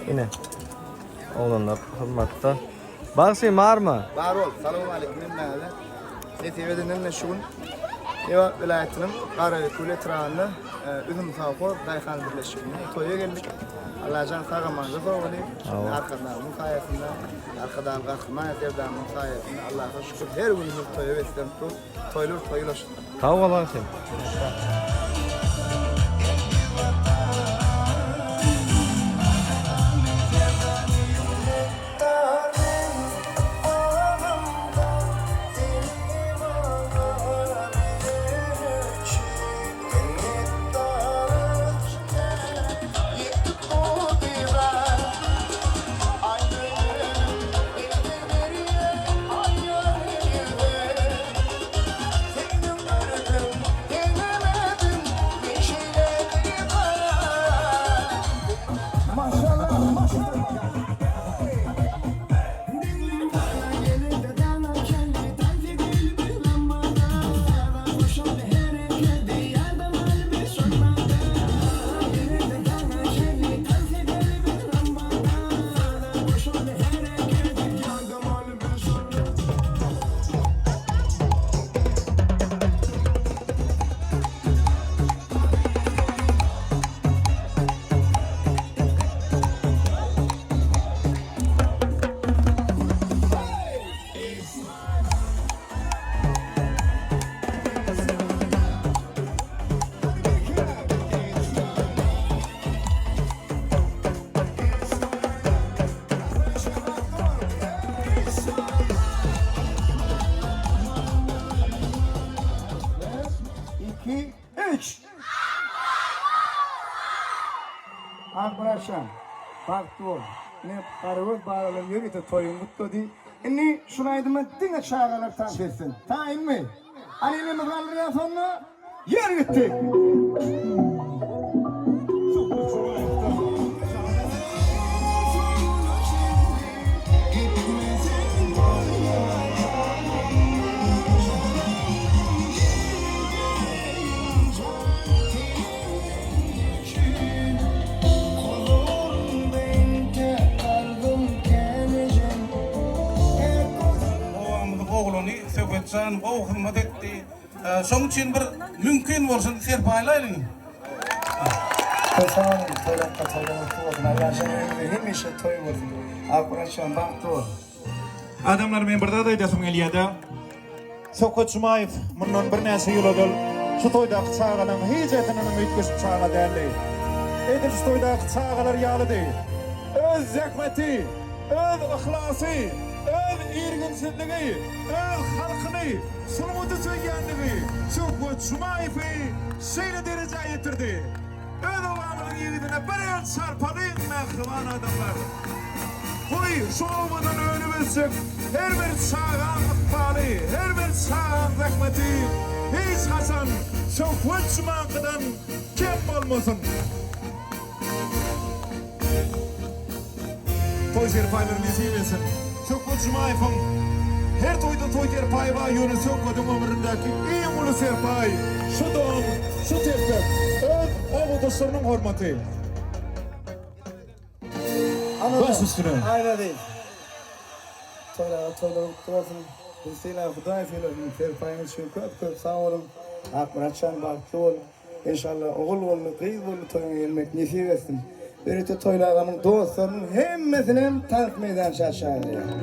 Yine. Oğlanlar hizmette. Bağışı var mı? Var ol. Selamun aleyküm. Nemnade. Netivede nemne şugun. Eva vilayetinin Karayükül etrağında üzüm sağko Dayhan birleşimine toya geldik. Allah can sağamanıza soğuğunu. Arkadan sayesinde, arkadan kalkma sevdamın sayesinde Allah'a şükür her günümüz toya vesile toyulur. Sağ ol Allah'ım. Arkadaşlar, baktı ol. Ne karıvız bağıralım yürüyüp toyun mutlu değil. Inni şuna aydınma dine çağırlar tanf etsin. Tayin mi? Annemi kaldırıyor sonra yürüyüp. Sevgetcan o hizmet etti. Şoň üçin bir mümkin bolsun serpaýlaýlyň. Sağ olun, toylakta toylamak olsun. Yaşamlarımızda hemişe toy olsun. Arkadaşlar baktı ol. Adamlar men birde de aýdasym gelýärdi. Şowkat Jumaýew mundan bir näse ýyl ol. Şu toýda çağalaryň hiç etiniň öýtgeşip çağa däli. Edil şu toýda çağalar ýaly değil. Öz zähmeti, öz ihlasy, öz irginsizligi, öz halkyny sunuwdy söýgänligi Şowkat Jumaýewi şeýle derejäge ýetirdi. Öz awamynyň ýigidine bir ýol çarpalyň mähriban adamlar. Koy şoňadan öňe bilsek, her bir çağan ykbaly, her bir çağan zähmeti hiç hasan Şowkat Jumaýewiň kem bolmasyn. Toy serpaýlaryny izleýäsin. Şowkat Jumaýewiň her toyda toy serpaýy bar ýöne Şowkatyň ömründäki iň uly serpaý. Şu dog, şu tepki, öz obudaşlarynyň hormaty. Baş üstüne. Aynen değil. Toylara oturasın. Hüseyin Hudaýew ýönelim. Serpaýyňyz şu köp sağ olun. Akmaraçan baktı ol. İnşallah oğul bolly, kız bolly toyuna gelmek nesip etsin. Birite toylarymyň dostlarynyň hemmesine tanıtmaýdan şaşaýdy.